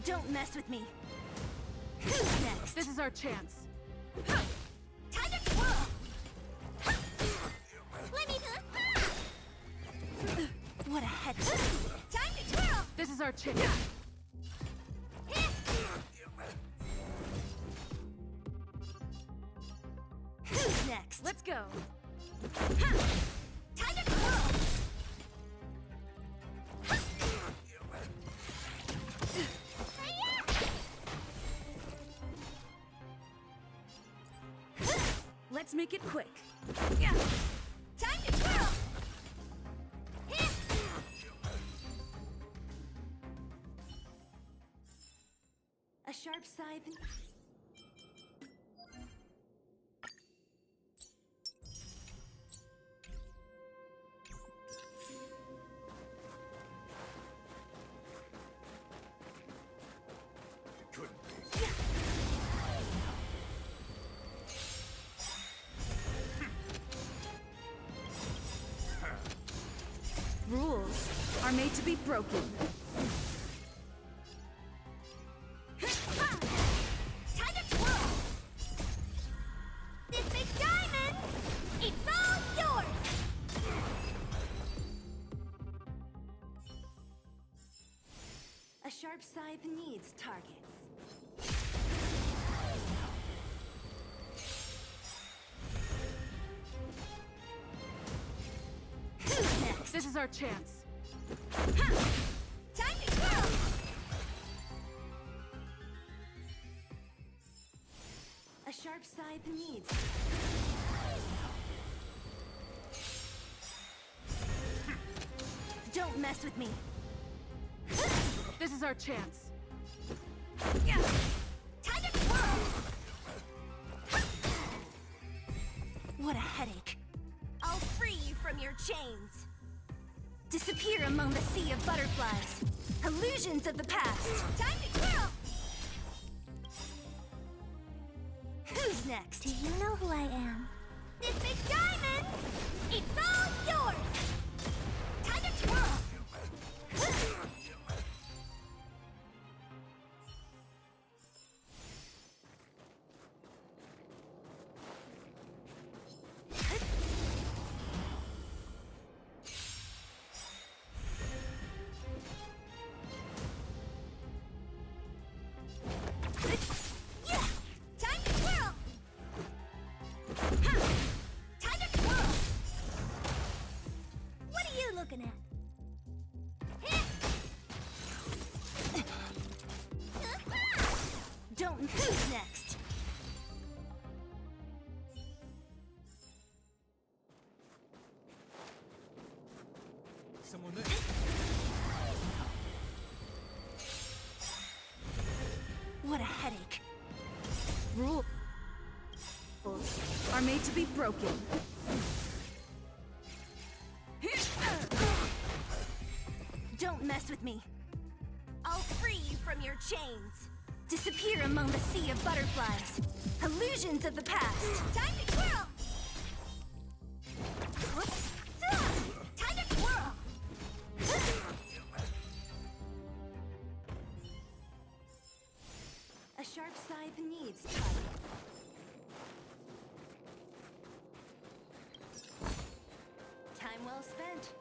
Don't mess with me. Who's next? This is our chance. Time to twirl! Let me do it! What a head! Time to twirl! This is our chance. Who's next? Let's go. Time to twirl! Let's make it quick. Time to twirl! A sharp scythe. Couldn't be. Rules are made to be broken. Time to twirl! This big diamond! It's all yours! A sharp scythe needs targets. Who's next? This is our chance. Time to twirl! A sharp scythe needs. Don't mess with me. This is our chance. Time to twirl! What a headache. I'll free you from your chains. Disappear among the sea of butterflies. Illusions of the past. Time to twirl! Who's next? Do you know who I am? This big diamond! It's all yours! Time to twirl! Time to twirl! Time to twirl! What are you looking at? Don't. Who's next? Someone there. What a headache. Rules are made to be broken. Don't mess with me. I'll free you from your chains. Disappear among the sea of butterflies. Illusions of the past. Time to twirl! Time to twirl! A sharp scythe needs target. Time well spent.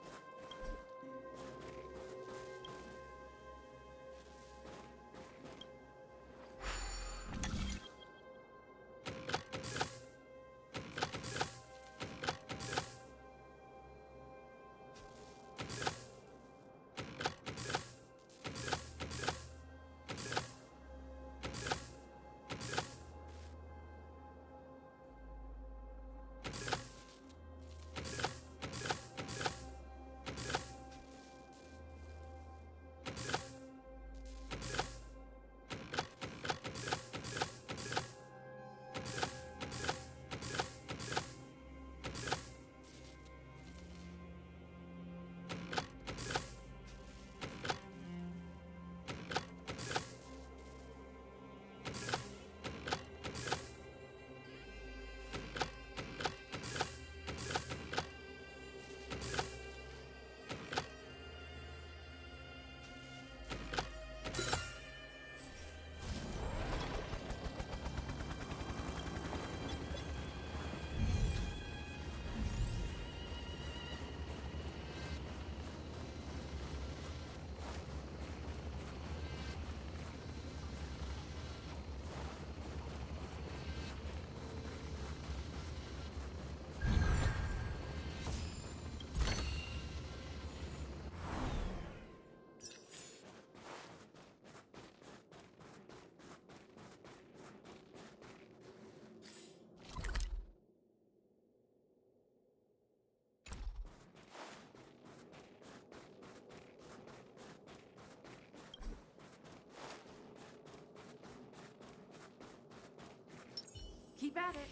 Keep at it.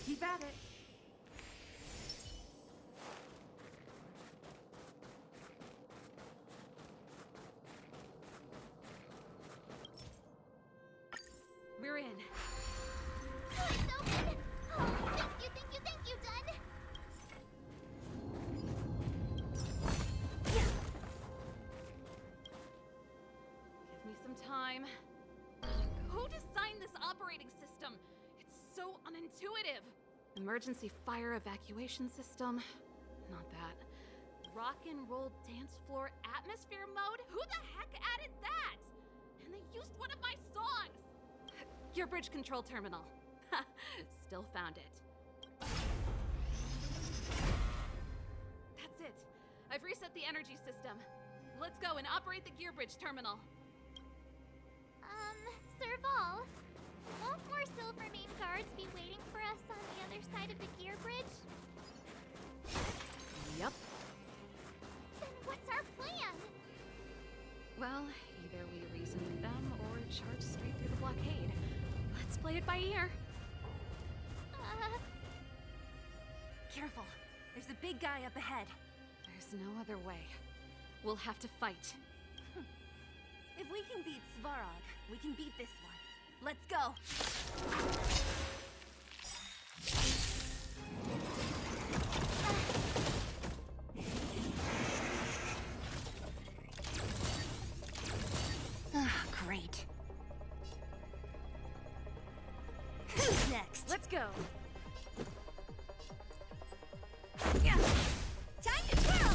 Keep at it. We're in. Oh, it's open! Oh, thank you, Dun! Give me some time. Who designed this operating system? It's so unintuitive. Emergency fire evacuation system? Not that. Rock and roll dance floor atmosphere mode? Who the heck added that? And they used one of my songs! Gear bridge control terminal. Still found it. That's it. I've reset the energy system. Let's go and operate the gear bridge terminal. Serval, won't more Silvermane guards be waiting for us on the other side of the gear bridge? Yup. Then what's our plan? Well, either we reason with them or charge straight through the blockade. Let's play it by ear. Careful. There's a big guy up ahead. There's no other way. We'll have to fight. If we can beat Svarog, we can beat this one. Let's go! Great. Who's next? Let's go. Yeah. Time to twirl!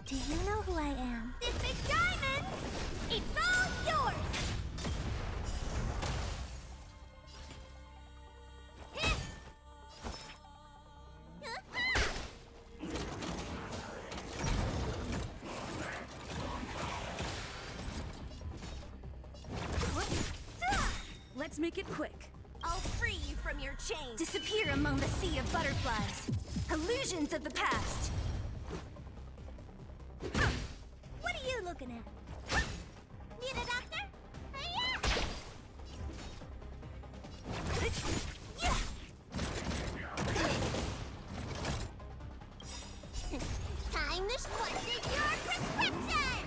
Do you know who I am? This big diamond! It's all yours! Let's make it quick. I'll free you from your chains. Disappear among the sea of butterflies. Illusions of the past. What are you looking at? Need a doctor? Time to squash your prescription!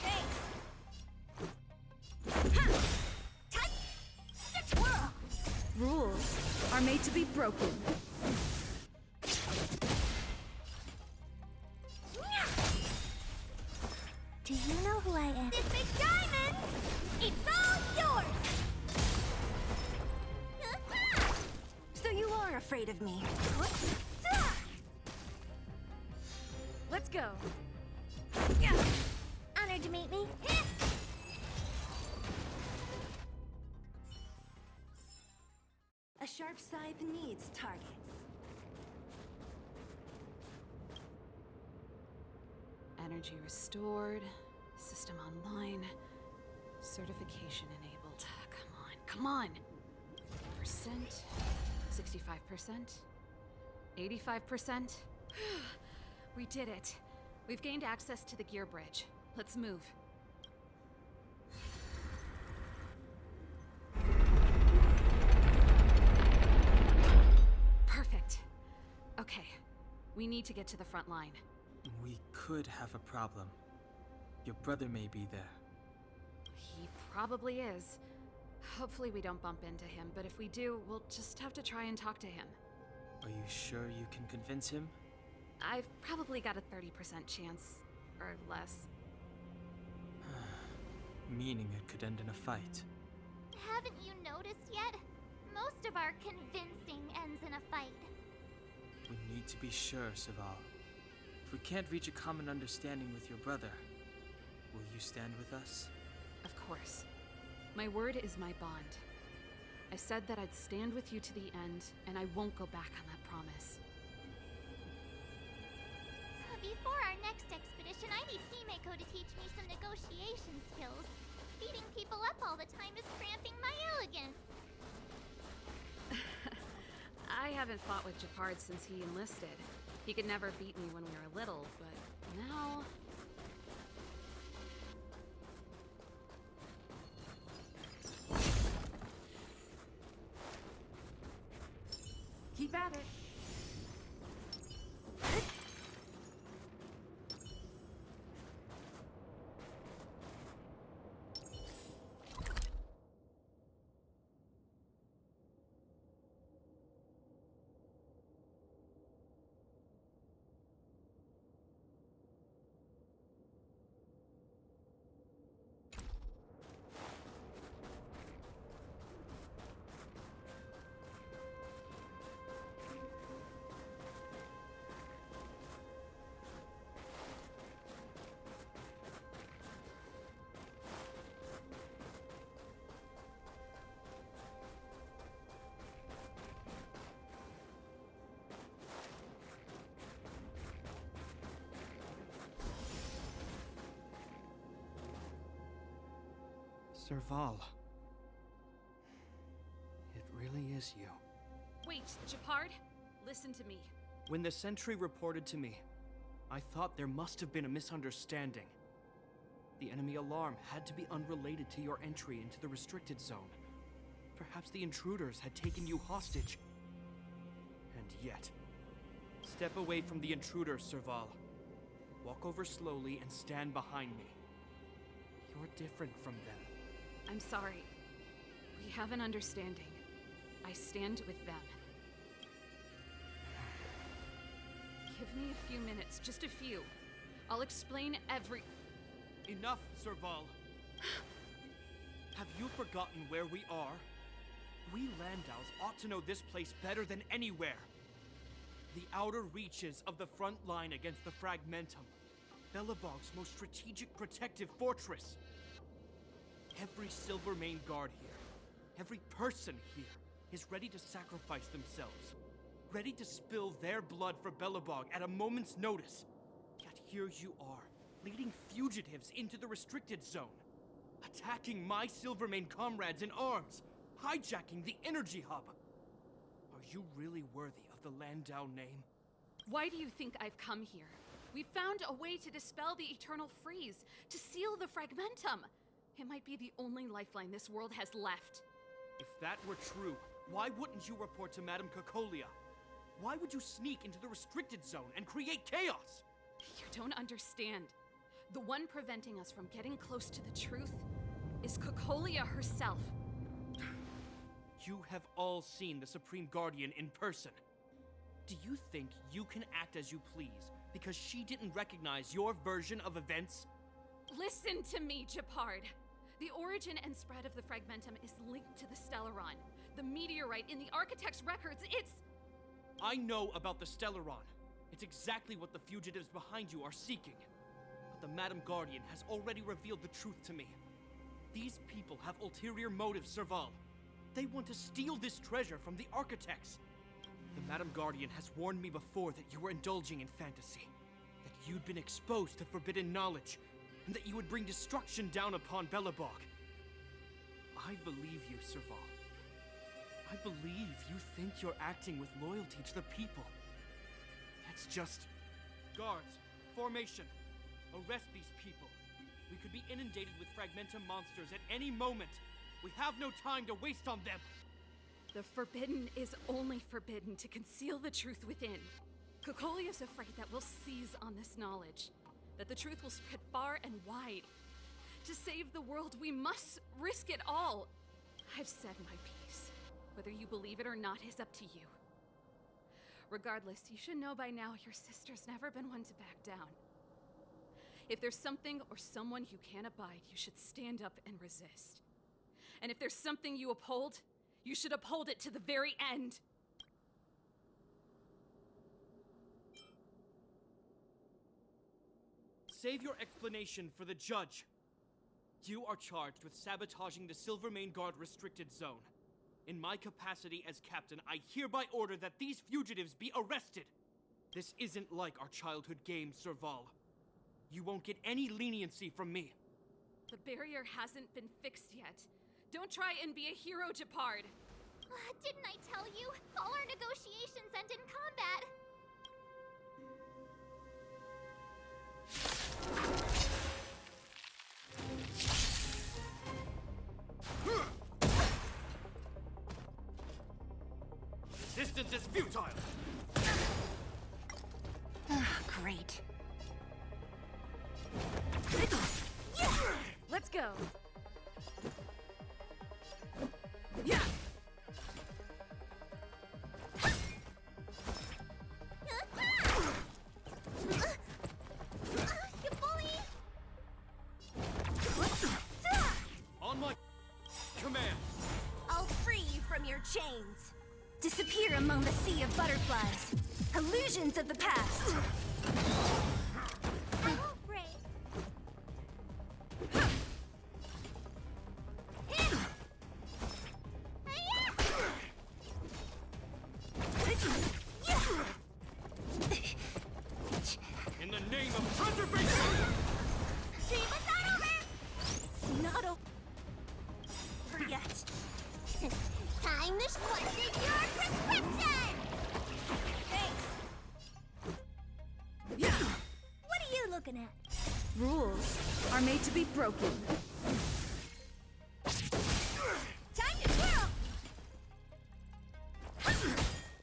Thanks. Time to twirl! Rules are made to be broken. Do you know who I am? This big diamond! It's all yours! So you are afraid of me. Let's go. Honored to meet me. A sharp scythe needs targets. Energy restored. System online. Certification enabled. Come on. Percent. 65%. 85%. We did it. We've gained access to the gear bridge. Let's move. Perfect. Okay. We need to get to the front line. We could have a problem. Your brother may be there. He probably is. Hopefully we don't bump into him, but if we do, we'll just have to try and talk to him. Are you sure you can convince him? I've probably got a 30% chance, or less. Meaning it could end in a fight. Haven't you noticed yet? Most of our convincing ends in a fight. We need to be sure, Serval. If we can't reach a common understanding with your brother, will you stand with us? Of course. My word is my bond. I said that I'd stand with you to the end, and I won't go back on that promise. Before our next expedition, I need Himeko to teach me some negotiation skills. Beating people up all the time is cramping my elegance. I haven't fought with Japard since he enlisted. He could never beat me when we were little, but now... Keep at it. Serval. It really is you. Wait, Japard, listen to me. When the sentry reported to me, I thought there must have been a misunderstanding. The enemy alarm had to be unrelated to your entry into the restricted zone. Perhaps the intruders had taken you hostage. And yet... Step away from the intruders, Serval. Walk over slowly and stand behind me. You're different from them. I'm sorry. We have an understanding. I stand with them. Give me a few minutes, just a few. I'll explain every... Enough, Serval. Have you forgotten where we are? We Landaus ought to know this place better than anywhere. The outer reaches of the front line against the Fragmentum. Belobog's most strategic protective fortress. Every Silvermane guard here, every person here, is ready to sacrifice themselves. Ready to spill their blood for Belobog at a moment's notice. Yet here you are, leading fugitives into the restricted zone. Attacking my Silvermane comrades in arms. Hijacking the energy hub. Are you really worthy of the Landau name? Why do you think I've come here? We found a way to dispel the eternal freeze, to seal the Fragmentum. It might be the only lifeline this world has left. If that were true, why wouldn't you report to Madame Cocolia? Why would you sneak into the restricted zone and create chaos? You don't understand. The one preventing us from getting close to the truth is Cocolia herself. You have all seen the Supreme Guardian in person. Do you think you can act as you please because she didn't recognize your version of events? Listen to me, Japard. The origin and spread of the Fragmentum is linked to the Stellaron. The meteorite in the Architect's records, it's... I know about the Stellaron. It's exactly what the fugitives behind you are seeking. But the Madame Guardian has already revealed the truth to me. These people have ulterior motives, Serval. They want to steal this treasure from the Architects. The Madame Guardian has warned me before that you were indulging in fantasy. That you'd been exposed to forbidden knowledge. And that you would bring destruction down upon Belobog. I believe you, Serval. I believe you think you're acting with loyalty to the people. That's just... Guards, formation. Arrest these people. We could be inundated with Fragmentum monsters at any moment. We have no time to waste on them. The forbidden is only forbidden to conceal the truth within. Cocolia's afraid that we'll seize on this knowledge. That the truth will spread far and wide. To save the world, we must risk it all. I've said my piece. Whether you believe it or not is up to you. Regardless, you should know by now your sister's never been one to back down. If there's something or someone you can't abide, you should stand up and resist. And if there's something you uphold, you should uphold it to the very end. Save your explanation for the judge. You are charged with sabotaging the Silvermane Guard restricted zone. In my capacity as captain, I hereby order that these fugitives be arrested. This isn't like our childhood game, Serval. You won't get any leniency from me. The barrier hasn't been fixed yet. Don't try and be a hero, Japard. Didn't I tell you? All our negotiations end in combat. Is resistance is futile! Great. Let's go. Yeah. You bully! On my command! I'll free you from your chains. Disappear among the sea of butterflies. Illusions of the past. I won't break. In the name of preservation! Dream is not over! It's not over yet. Time to question your prescription! Thanks. What are you looking at? Rules are made to be broken. Time to twirl!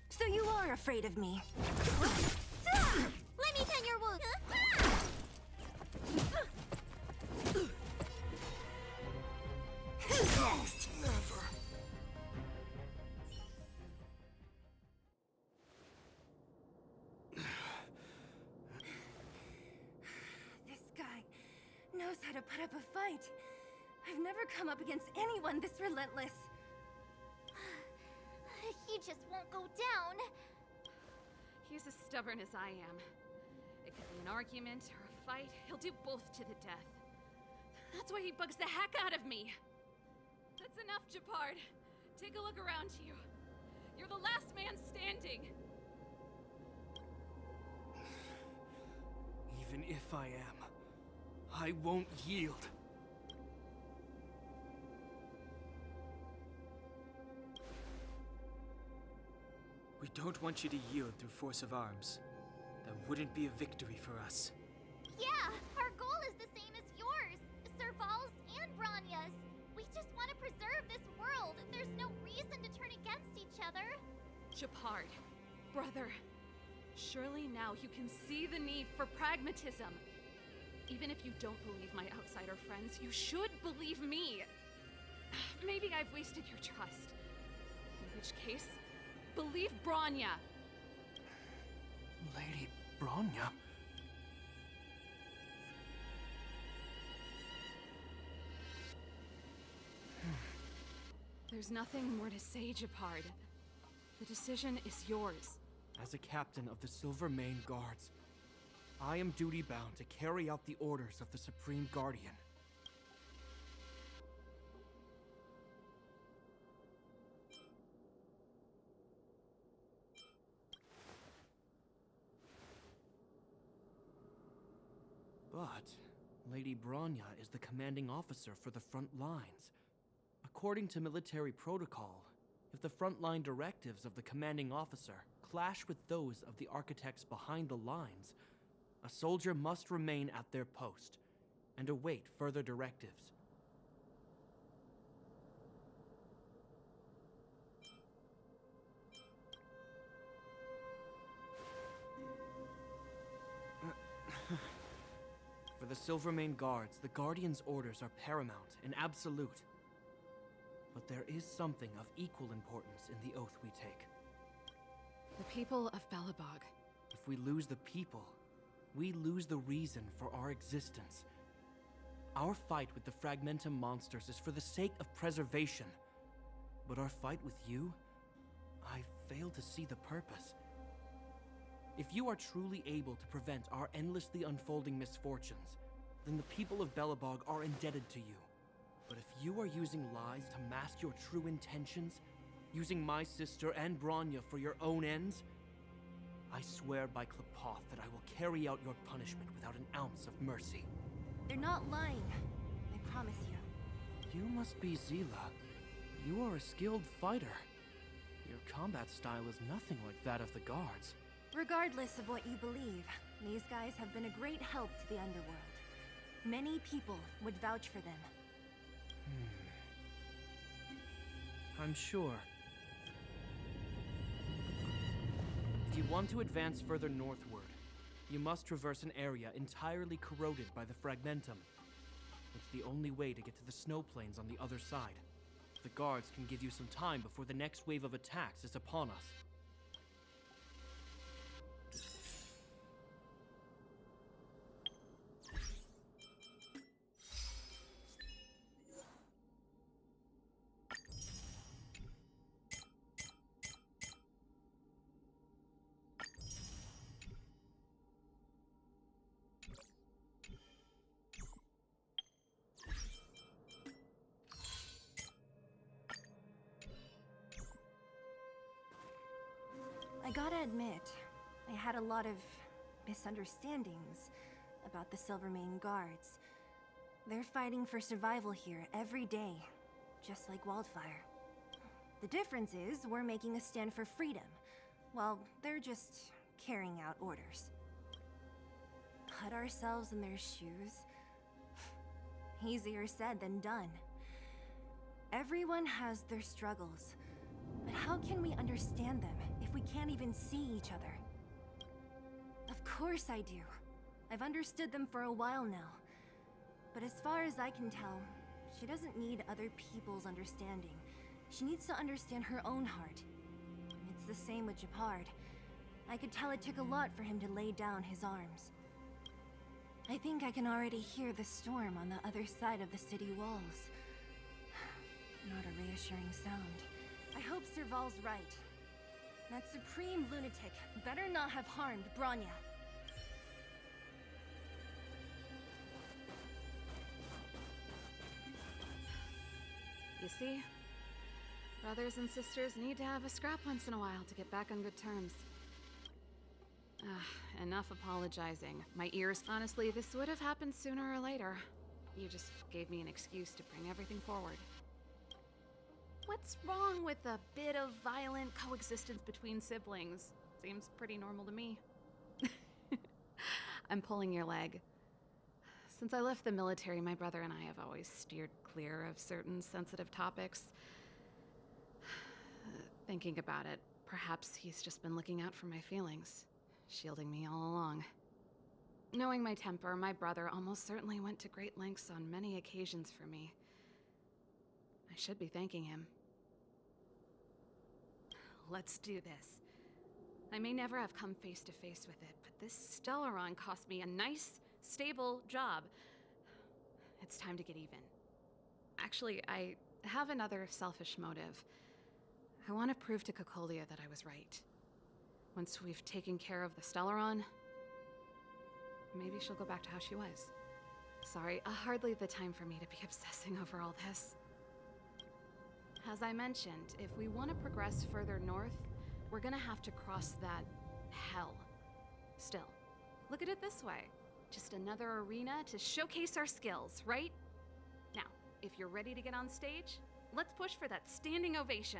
So you are afraid of me. Let me tend your wound. Who's next? This guy knows how to put up a fight. I've never come up against anyone this relentless. He just won't go down. He's as stubborn as I am. It could be an argument or a fight. He'll do both to the death. That's why he bugs the heck out of me. That's enough, Japard. Take a look around you. You're the last man standing. Even if I am, I won't yield. We don't want you to yield through force of arms. That wouldn't be a victory for us. Yeah, our goal is the same as yours, Sir Val's and Branya's. We just want to preserve this world. There's no reason to turn against each other. Japard, brother, surely now you can see the need for pragmatism. Even if you don't believe my outsider friends, you should believe me. Maybe I've wasted your trust. In which case, believe Branya. Lady Branya? There's nothing more to say, Japard. The decision is yours. As a captain of the Silver Mane Guards, I am duty-bound to carry out the orders of the Supreme Guardian. But Lady Branya is the commanding officer for the front lines. According to military protocol, if the frontline directives of the commanding officer clash with those of the architects behind the lines, a soldier must remain at their post and await further directives. For the Silvermane Guards, the Guardian's orders are paramount and absolute. But there is something of equal importance in the oath we take. The people of Belobog. If we lose the people, we lose the reason for our existence. Our fight with the Fragmentum monsters is for the sake of preservation. But our fight with you, I fail to see the purpose. If you are truly able to prevent our endlessly unfolding misfortunes, then the people of Belobog are indebted to you. But if you are using lies to mask your true intentions, using my sister and Branya for your own ends, I swear by Klapoth that I will carry out your punishment without an ounce of mercy. They're not lying. I promise you. You must be Zila. You are a skilled fighter. Your combat style is nothing like that of the guards. Regardless of what you believe, these guys have been a great help to the underworld. Many people would vouch for them. I'm sure. you want to advance further northward, you must traverse an area entirely corroded by the fragmentum. It's the only way to get to the snow plains on the other side. The guards can give you some time before the next wave of attacks is upon us. I gotta admit, I had a lot of misunderstandings about the Silvermane guards. They're fighting for survival here every day, just like Wildfire. The difference is we're making a stand for freedom, while they're just carrying out orders. Put ourselves in their shoes? Easier said than done. Everyone has their struggles, but how can we understand them if we can't even see each other? Of course I do. I've understood them for a while now. But as far as I can tell, she doesn't need other people's understanding. She needs to understand her own heart. It's the same with Japard. I could tell it took a lot for him to lay down his arms. I think I can already hear the storm on the other side of the city walls. Not a reassuring sound. I hope Serval's right. That supreme lunatic better not have harmed Bronya. You see? Brothers and sisters need to have a scrap once in a while to get back on good terms. Enough apologizing. My ears. Honestly, this would have happened sooner or later. You just gave me an excuse to bring everything forward. What's wrong with a bit of violent coexistence between siblings? Seems pretty normal to me. I'm pulling your leg. Since I left the military, my brother and I have always steered clear of certain sensitive topics. Thinking about it, perhaps he's just been looking out for my feelings, shielding me all along. Knowing my temper, my brother almost certainly went to great lengths on many occasions for me. I should be thanking him. Let's do this. I may never have come face to face with it, but this Stellaron cost me a nice, stable job. It's time to get even. Actually, I have another selfish motive. I want to prove to Cocolia that I was right. Once we've taken care of the Stellaron, maybe she'll go back to how she was. Sorry, hardly the time for me to be obsessing over all this. As I mentioned, if we want to progress further north, we're gonna have to cross that hell. Still, look at it this way. Just another arena to showcase our skills, right? Now, if you're ready to get on stage, let's push for that standing ovation.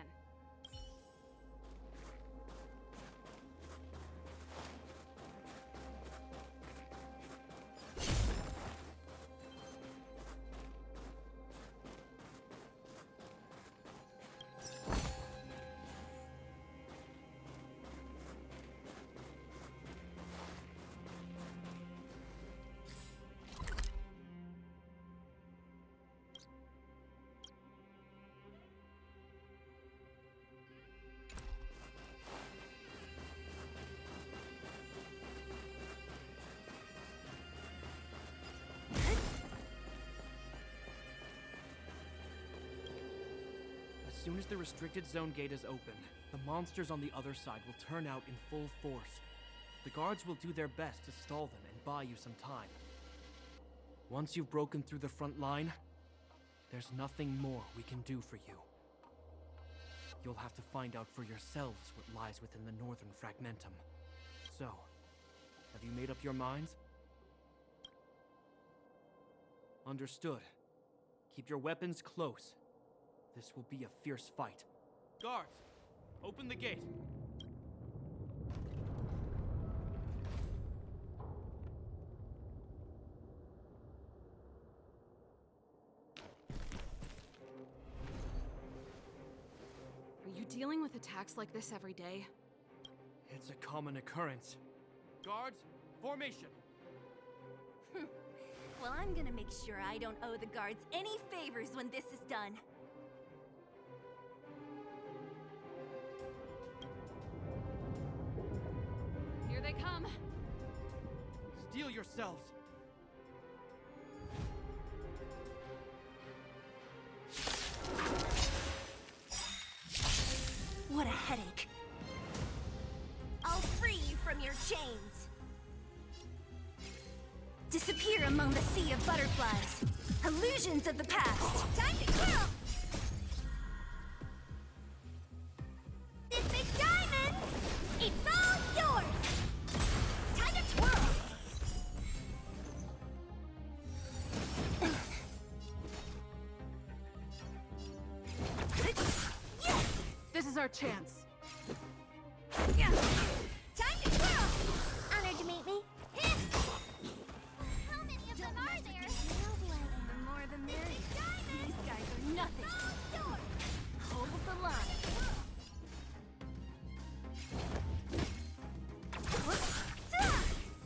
As soon as the restricted zone gate is open, the monsters on the other side will turn out in full force. The guards will do their best to stall them and buy you some time. Once you've broken through the front line, there's nothing more we can do for you. You'll have to find out for yourselves what lies within the northern fragmentum. So, have you made up your minds? Understood. Keep your weapons close. This will be a fierce fight. Guards, open the gate. Are you dealing with attacks like this every day? It's a common occurrence. Guards, formation! Well, I'm gonna make sure I don't owe the guards any favors when this is done. Here they come. Steel yourselves! What a headache. I'll free you from your chains. Disappear among the sea of butterflies. Illusions of the past. Time to twirl! This big diamond! It's all yours! Time to twirl! This is our chance. Time to twirl! Honored to meet me. How many of them are there? The more the merrier. These guys are nothing. Hold the line.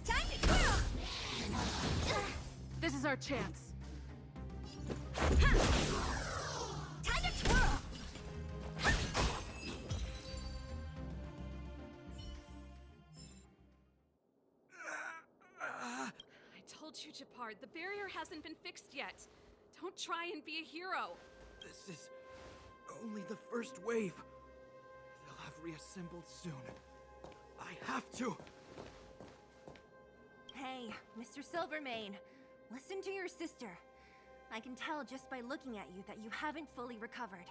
Time to twirl! This is our chance. Time to twirl! I told you, Japard, the barrier hasn't been fixed yet. Don't try and be a hero. This is only the first wave. They'll have reassembled soon. I have to! Hey, Mr. Silvermane, listen to your sister. I can tell just by looking at you that you haven't fully recovered.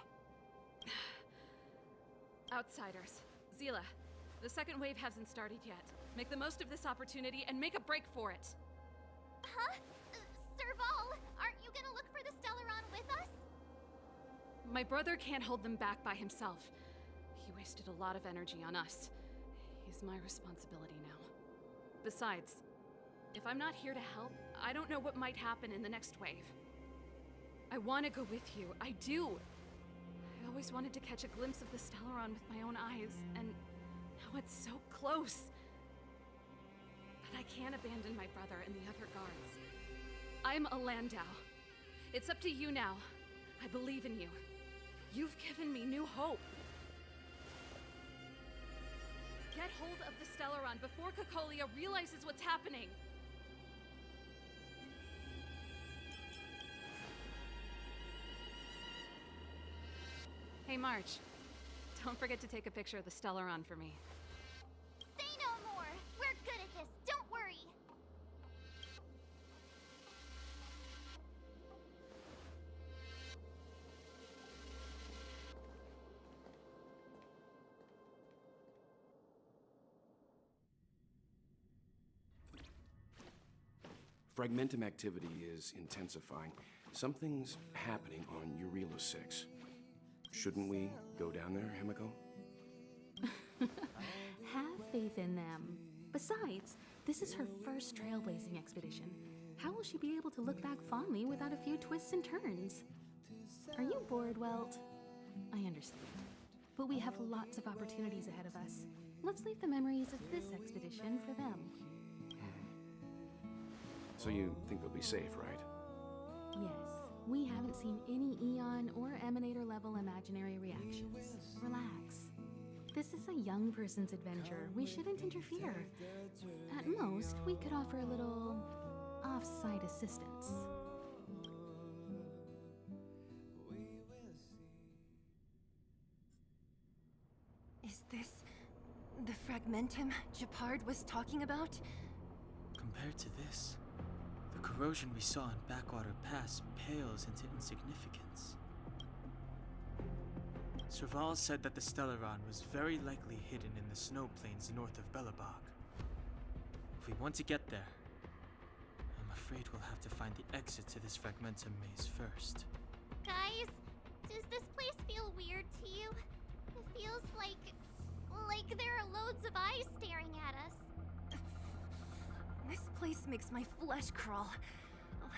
Outsiders. Zila, the second wave hasn't started yet. Make the most of this opportunity and make a break for it. Huh? Serval, aren't you gonna look for the Stellaron with us? My brother can't hold them back by himself. He wasted a lot of energy on us. He's my responsibility now. Besides, if I'm not here to help, I don't know what might happen in the next wave. I want to go with you. I do. I always wanted to catch a glimpse of the Stellaron with my own eyes, and now it's so close. But I can't abandon my brother and the other guards. I'm a Landau. It's up to you now. I believe in you. You've given me new hope. Get hold of the Stellaron before Cocolia realizes what's happening. Hey, March. Don't forget to take a picture of the Stellaron for me. Say no more! We're good at this, don't worry! Fragmentum activity is intensifying. Something's happening on Eurela 6. Shouldn't we go down there, Himiko? Have faith in them. Besides, this is her first trailblazing expedition. How will she be able to look back fondly without a few twists and turns? Are you bored, Welt? I understand. But we have lots of opportunities ahead of us. Let's leave the memories of this expedition for them. So you think they'll be safe, right? Yes, we haven't seen any Eon or Emanator level imaginary reactions. Relax. This is a young person's adventure. We shouldn't interfere. At most, we could offer a little off-site assistance. Is this the Fragmentum Japard was talking about? Compared to this, the corrosion we saw in Backwater Pass pales into insignificance. Serval said that the Stellaron was very likely hidden in the snow plains north of Belobog. If we want to get there, I'm afraid we'll have to find the exit to this Fragmentum maze first. Guys, does this place feel weird to you? It feels like there are loads of eyes staring at us. This place makes my flesh crawl.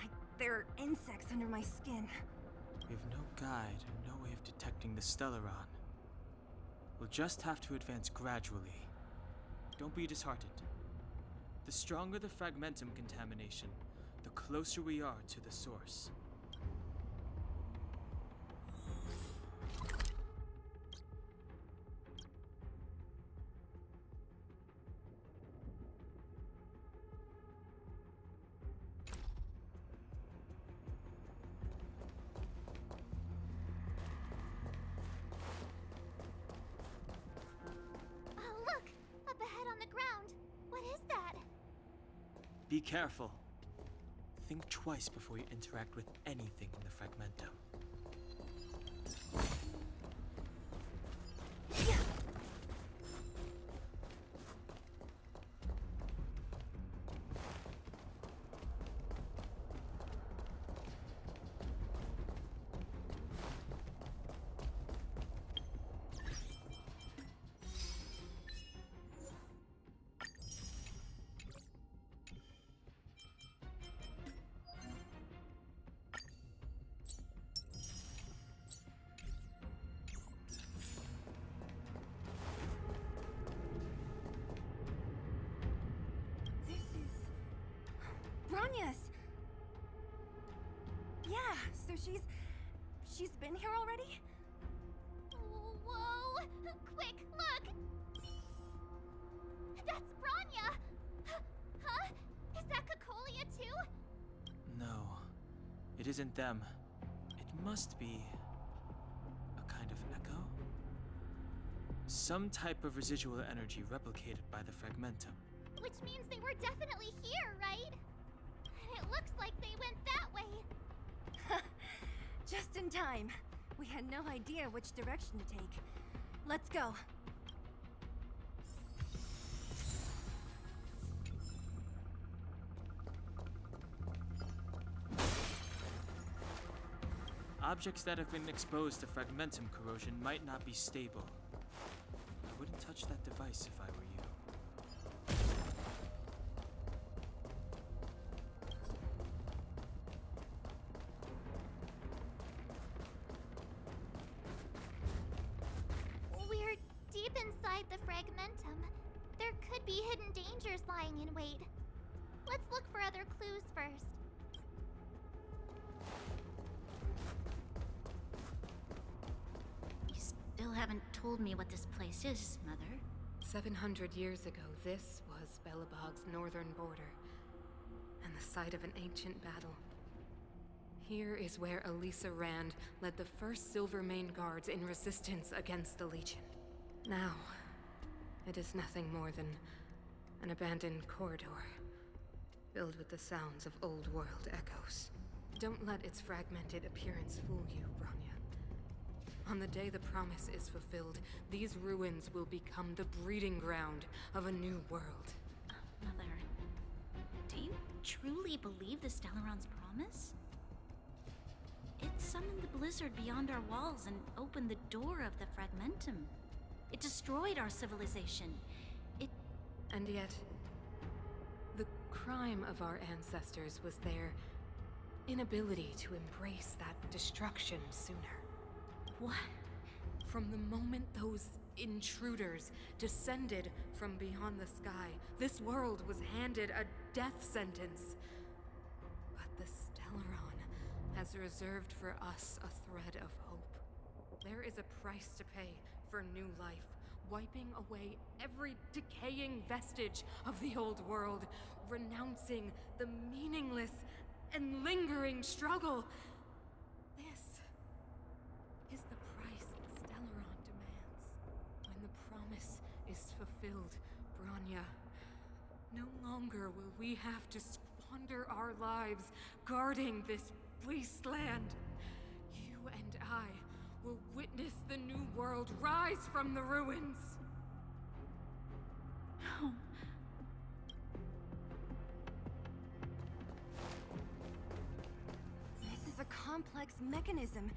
Like there are insects under my skin. We have no guide and no way of detecting the Stellaron. We'll just have to advance gradually, don't be disheartened. The stronger the fragmentum contamination, the closer we are to the source. Oh, look! Up ahead on the ground. What is that? Be careful. Think twice before you interact with anything in the fragmentum. This is... Bronya's! Yeah, so she's been here already? Whoa! Quick, look! That's Bronya! Huh? Is that Cocolia too? No, it isn't them. It must be a kind of echo? Some type of residual energy replicated by the fragmentum. Which means they were definitely here, right? And it looks like they went that way. Just in time. We had no idea which direction to take. Let's go. Objects that have been exposed to fragmentum corrosion might not be stable. I wouldn't touch that device if I were you. We're deep inside the fragmentum. There could be hidden dangers lying in wait. Let's look for other clues first. You still haven't told me what this place is, Mother. 700 years ago, this was Belobog's northern border, and the site of an ancient battle. Here is where Elisa Rand led the first Silvermane Guards in resistance against the Legion. Now, it is nothing more than an abandoned corridor, filled with the sounds of old world echoes. Don't let its fragmented appearance fool you, Bronya. On the day the promise is fulfilled, these ruins will become the breeding ground of a new world. Mother, do you truly believe the Stellaron's promise? It summoned the blizzard beyond our walls and opened the door of the fragmentum. It destroyed our civilization. And yet, the crime of our ancestors was their inability to embrace that destruction sooner. What? From the moment those intruders descended from beyond the sky, this world was handed a death sentence. But the Stellaron has reserved for us a thread of hope. There is a price to pay for new life, wiping away every decaying vestige of the old world, renouncing the meaningless and lingering struggle. This is the price the Stellaron demands. When the promise is fulfilled, Bronya, no longer will we have to squander our lives guarding this wasteland. You and I will witness the new world rise from the ruins. No. This is a complex mechanism.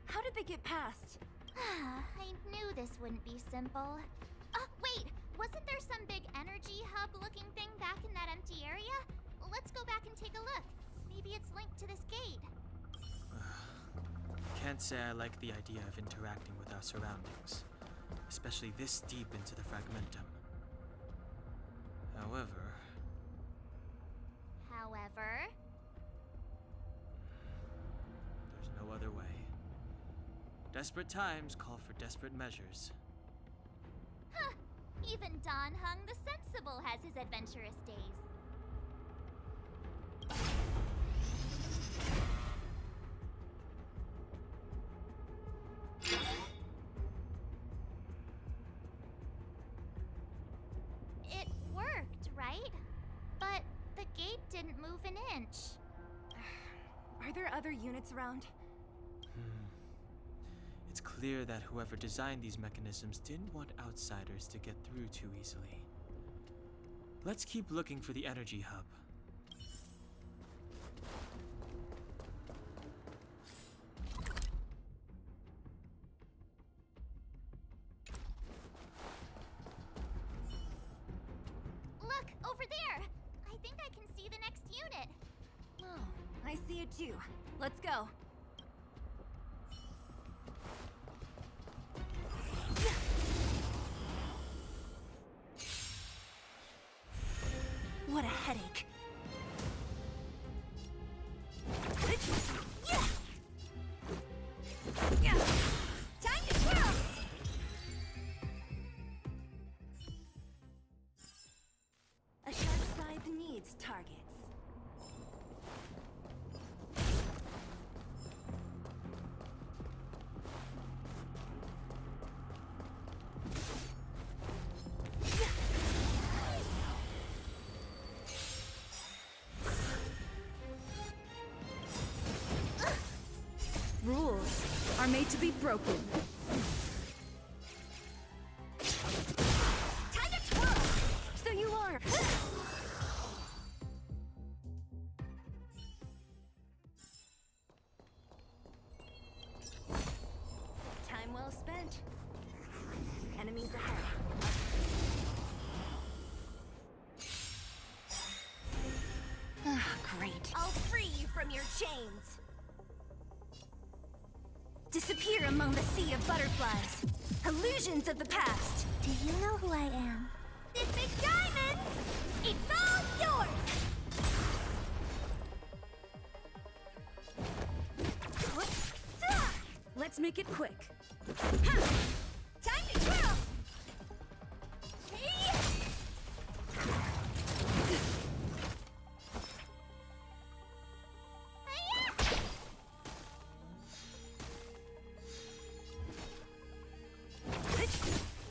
How did they get past? I knew this wouldn't be simple. Wait! Wasn't there some big energy hub-looking thing back in that empty area? Let's go back and take a look. Maybe it's linked to this gate. Can't say I like the idea of interacting with our surroundings, especially this deep into the fragmentum. However, there's no other way. Desperate times call for desperate measures. Huh. Even Don Hung the Sensible has his adventurous days. It worked, right? But the gate didn't move an inch. Are there other units around? It's clear that whoever designed these mechanisms didn't want outsiders to get through too easily. Let's keep looking for the energy hub. Look, over there! I think I can see the next unit. Oh, I see it too. Let's go. What a headache. Time to twirl! A sharp scythe needs targets. Rules are made to be broken. Time to twirl! So you are. Time well spent. Enemies ahead. Ah, great. I'll free you from your chains. Disappear among the sea of butterflies. Illusions of the past. Do you know who I am? This big diamond! It's all yours! Let's make it quick. Time to twirl! Hey! Hi-ya!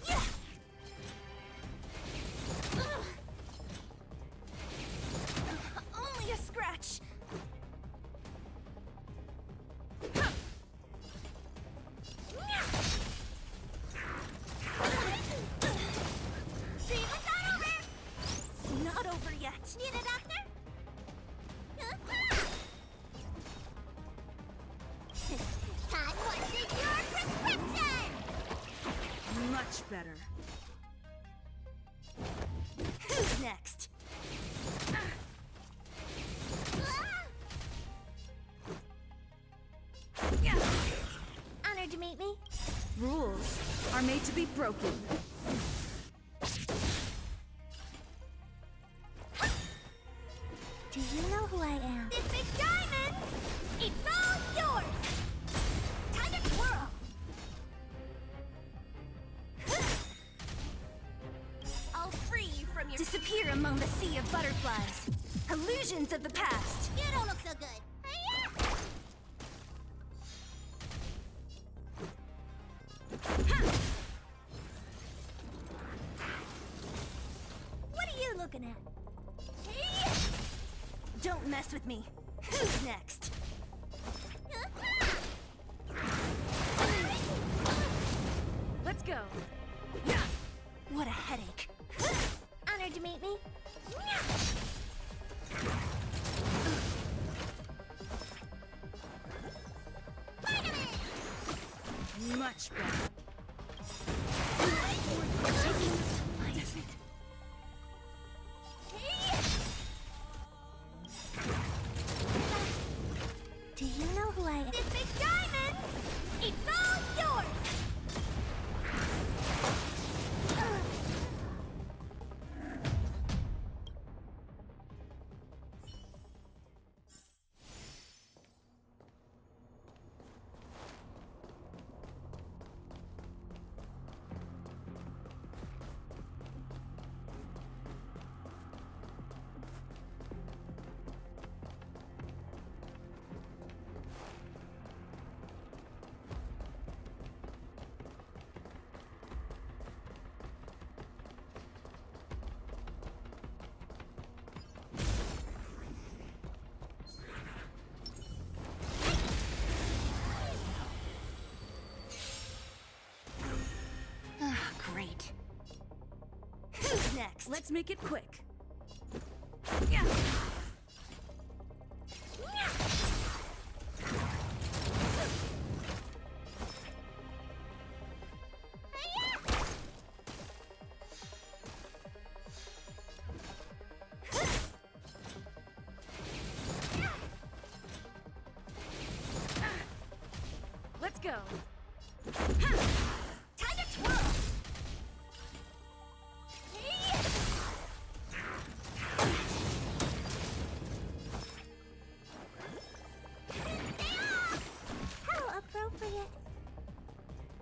Yeah! Only a scratch. See, it's not over! It's not over yet. Need a doctor? Time wanted your prescription! Much better. Who's next? Honored to meet me. Rules are made to be broken. Do you know who I am? This big diamond! It's all yours! Time to twirl! I'll free you from your... Disappear among the sea of butterflies. Illusions of the past. You don't look so good. Hiya! What are you looking at? Hey! Don't mess with me. Who's next? Let's go. What a headache. Honored to meet me. Much better. Do you know who I am? This big diamond! It's all yours! next? Let's make it quick. Let's go. Time to twirl. How appropriate.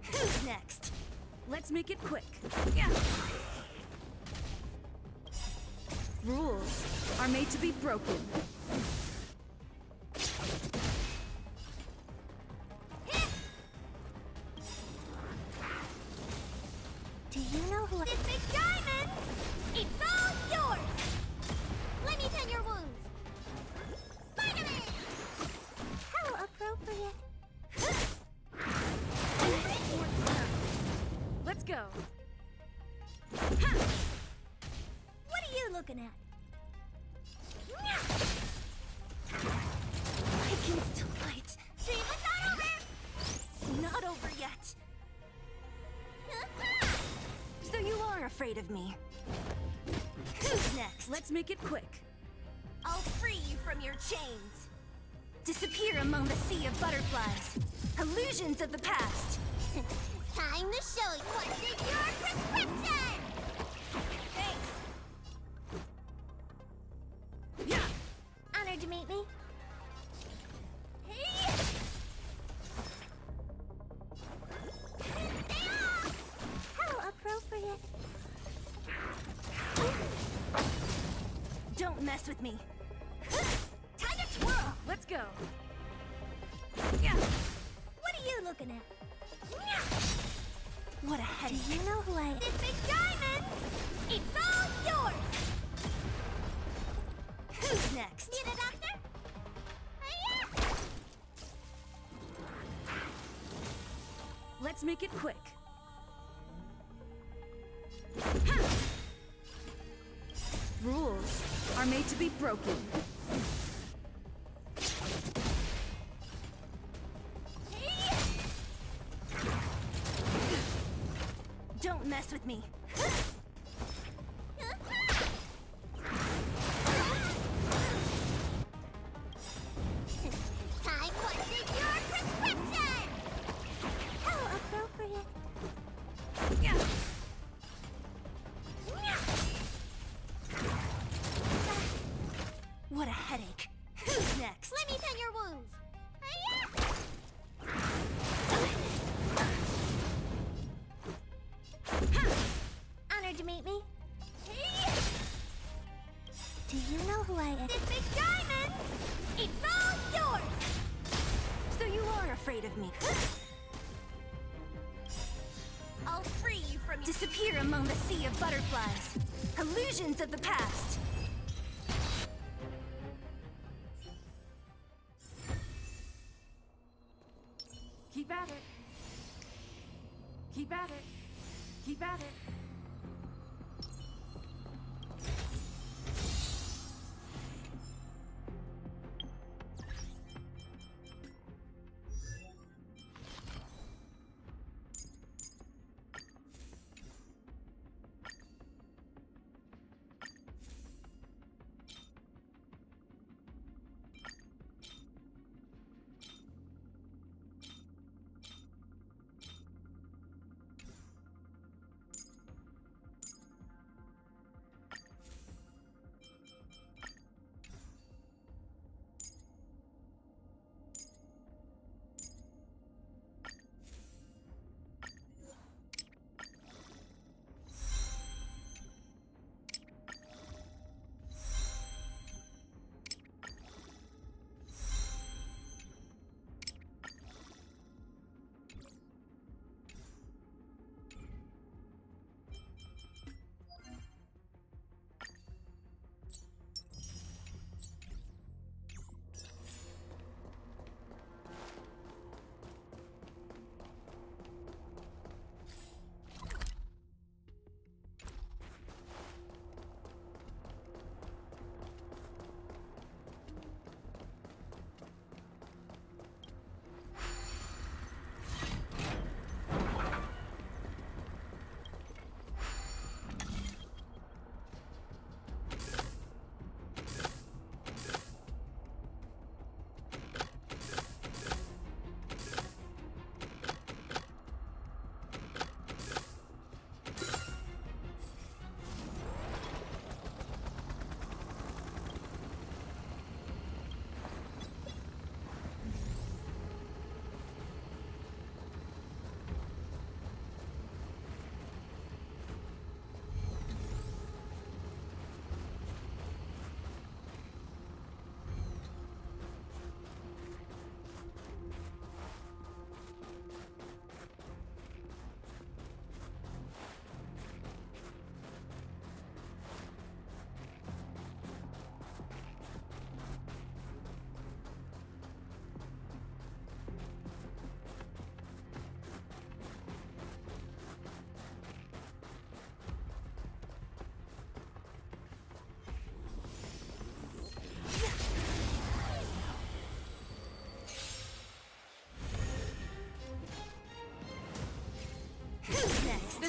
Who's next? Let's make it quick. Rules are made to be broken. Do you know who this big diamond? It's all yours! Let me tend your wounds. Spider-Man! How appropriate. Let's go. What are you looking at? I can still fight. Dream is not over! It's not over yet. So you are afraid of me. Who's next? Let's make it quick. I'll free you from your chains. Disappear among the sea of butterflies. Illusions of the past. Time to show you what's in your prescription! Thanks. Honored to meet me. How appropriate. Don't mess with me. Time to twirl. Let's go. What are you looking at? What a Do headache. you know who I am? This big diamond! It's all yours! Who's next? Need a doctor? Let's make it quick. Rules are made to be broken. Don't mess with me. Time what's in your prescription! How appropriate. What a headache. Who's next? Let me tend your wounds. Honored to meet me. Do you know who I am? This big diamond! It's all yours! So you are afraid of me. I'll free you from disappear among the sea of butterflies. Illusions of the past. Keep at it. Keep at it. Keep at it.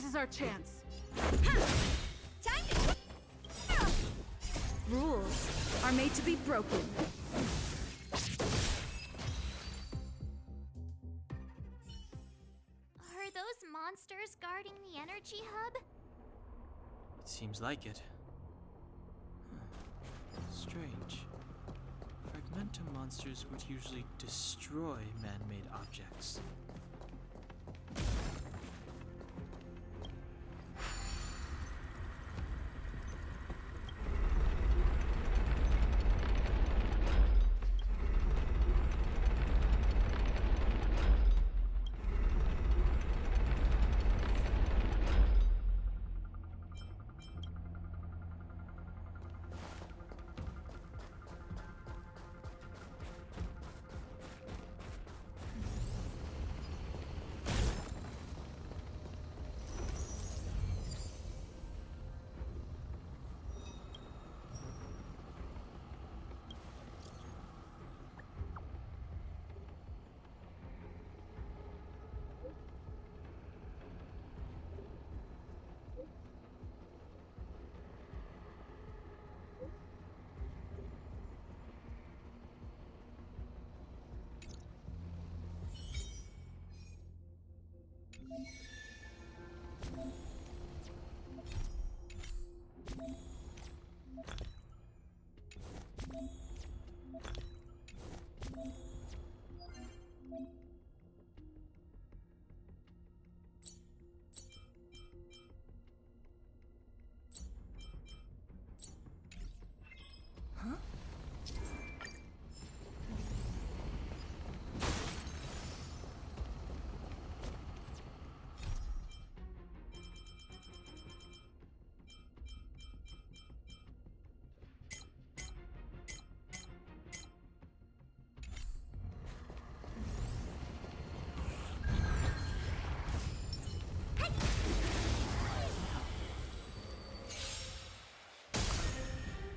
is our chance. Time to... Rules are made to be broken. Are those monsters guarding the energy hub? It seems like it. Strange. Fragmentum monsters would usually destroy man-made objects.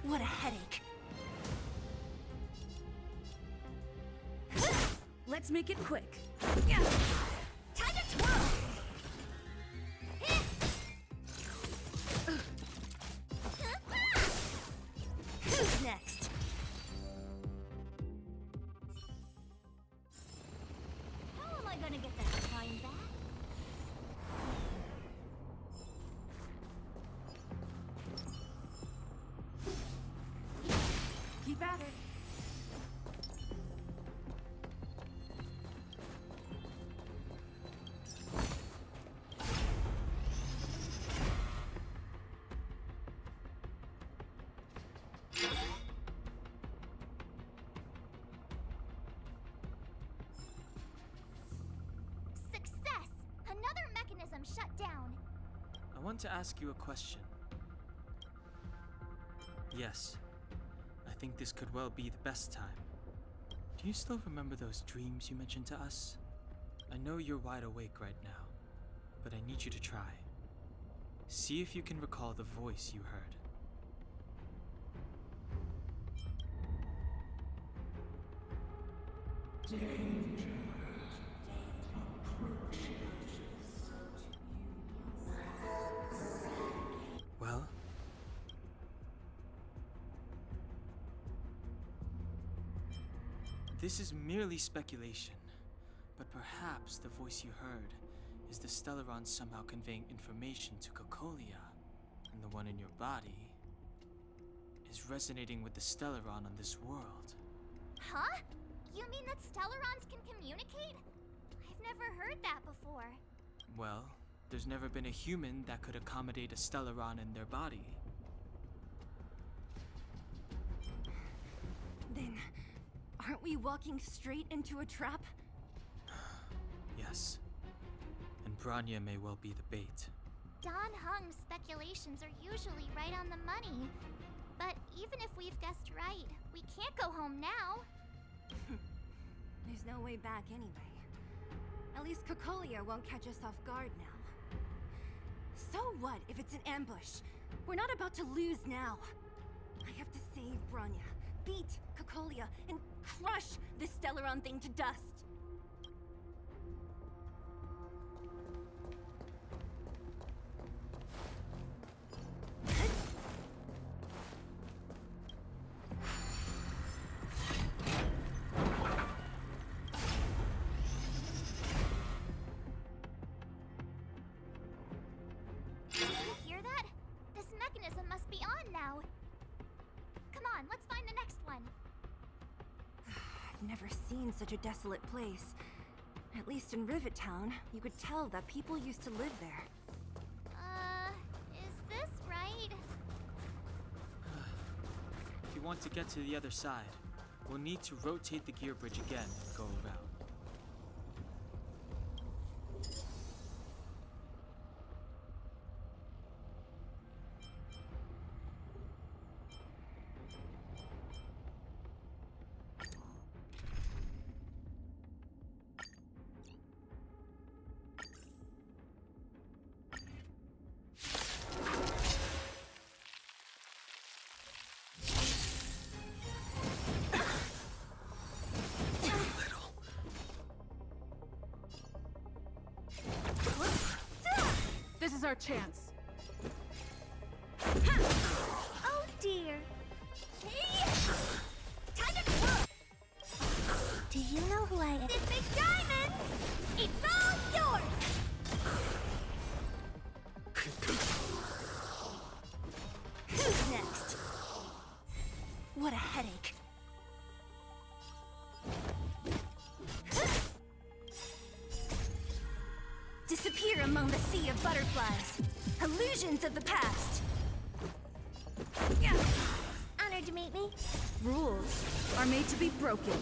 What a headache. Let's make it quick. Time to twirl! Who's next? How am I gonna get that time back? Keep at it. Success! Another mechanism shut down. I want to ask you a question. Yes, I think this could well be the best time. Do you still remember those dreams you mentioned to us? I know you're wide awake right now, but I need you to try. See if you can recall the voice you heard. Well? This is merely speculation, but perhaps the voice you heard is the Stellaron somehow conveying information to Cocolia, and the one in your body is resonating with the Stellaron on this world. Huh? You mean that Stellarons can communicate? I've never heard that before. Well, there's never been a human that could accommodate a Stellaron in their body. Then, aren't we walking straight into a trap? Yes. And Branya may well be the bait. Don Hung's speculations are usually right on the money. But even if we've guessed right, we can't go home now. There's no way back anyway. At least Cocolia won't catch us off guard now. So what if it's an ambush? We're not about to lose now. I have to save Branya, beat Cocolia, and crush this Stellaron thing to dust. You hear that? This mechanism must be on now. Come on, let's find the next one. I've never seen such a desolate place. At least in Rivet Town, you could tell that people used to live there. Is this right? If you want to get to the other side, we'll need to rotate the gear bridge again and go around. This is our chance. Oh dear. Time to twirl. Do you know who I am? This big diamond! It's all yours! Who's next? What a headache. Disappear among the sea of butterflies. Illusions of the past. Honored to meet me. Rules are made to be broken.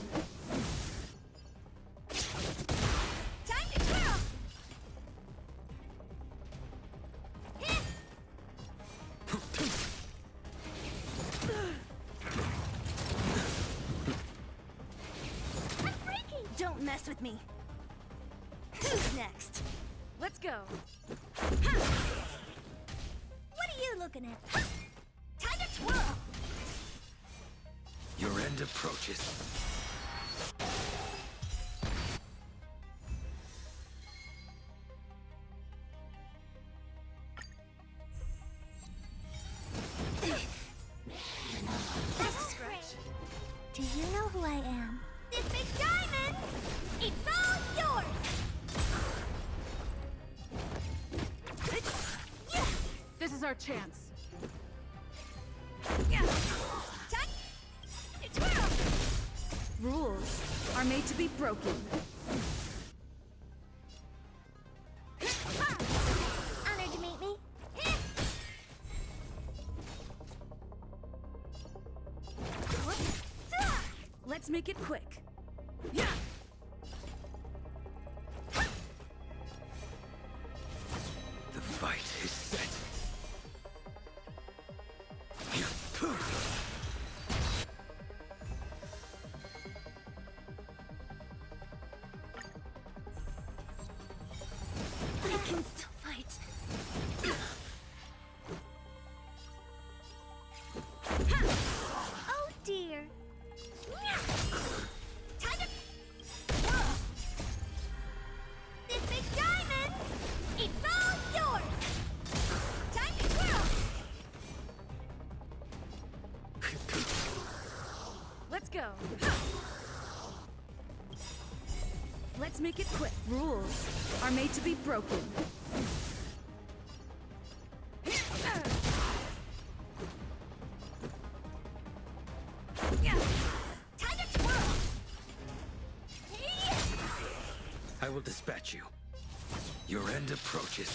Time to twirl! I'm breaking! Don't mess with me. Who's next? Let's go. What are you looking at? Time to twirl! Your end approaches. Do you know who I am? This big diamond! It's all yours! This is our chance. Time to twirl! Rules are made to be broken. Honored to meet me. Let's make it quick. The fight is set. I can still fight. Oh dear. Time to... This big diamond! It's all yours! Time to twirl! Let's go. Let's make it quick. Rules are made to be broken. Time to twirl! I will dispatch you. Your end approaches.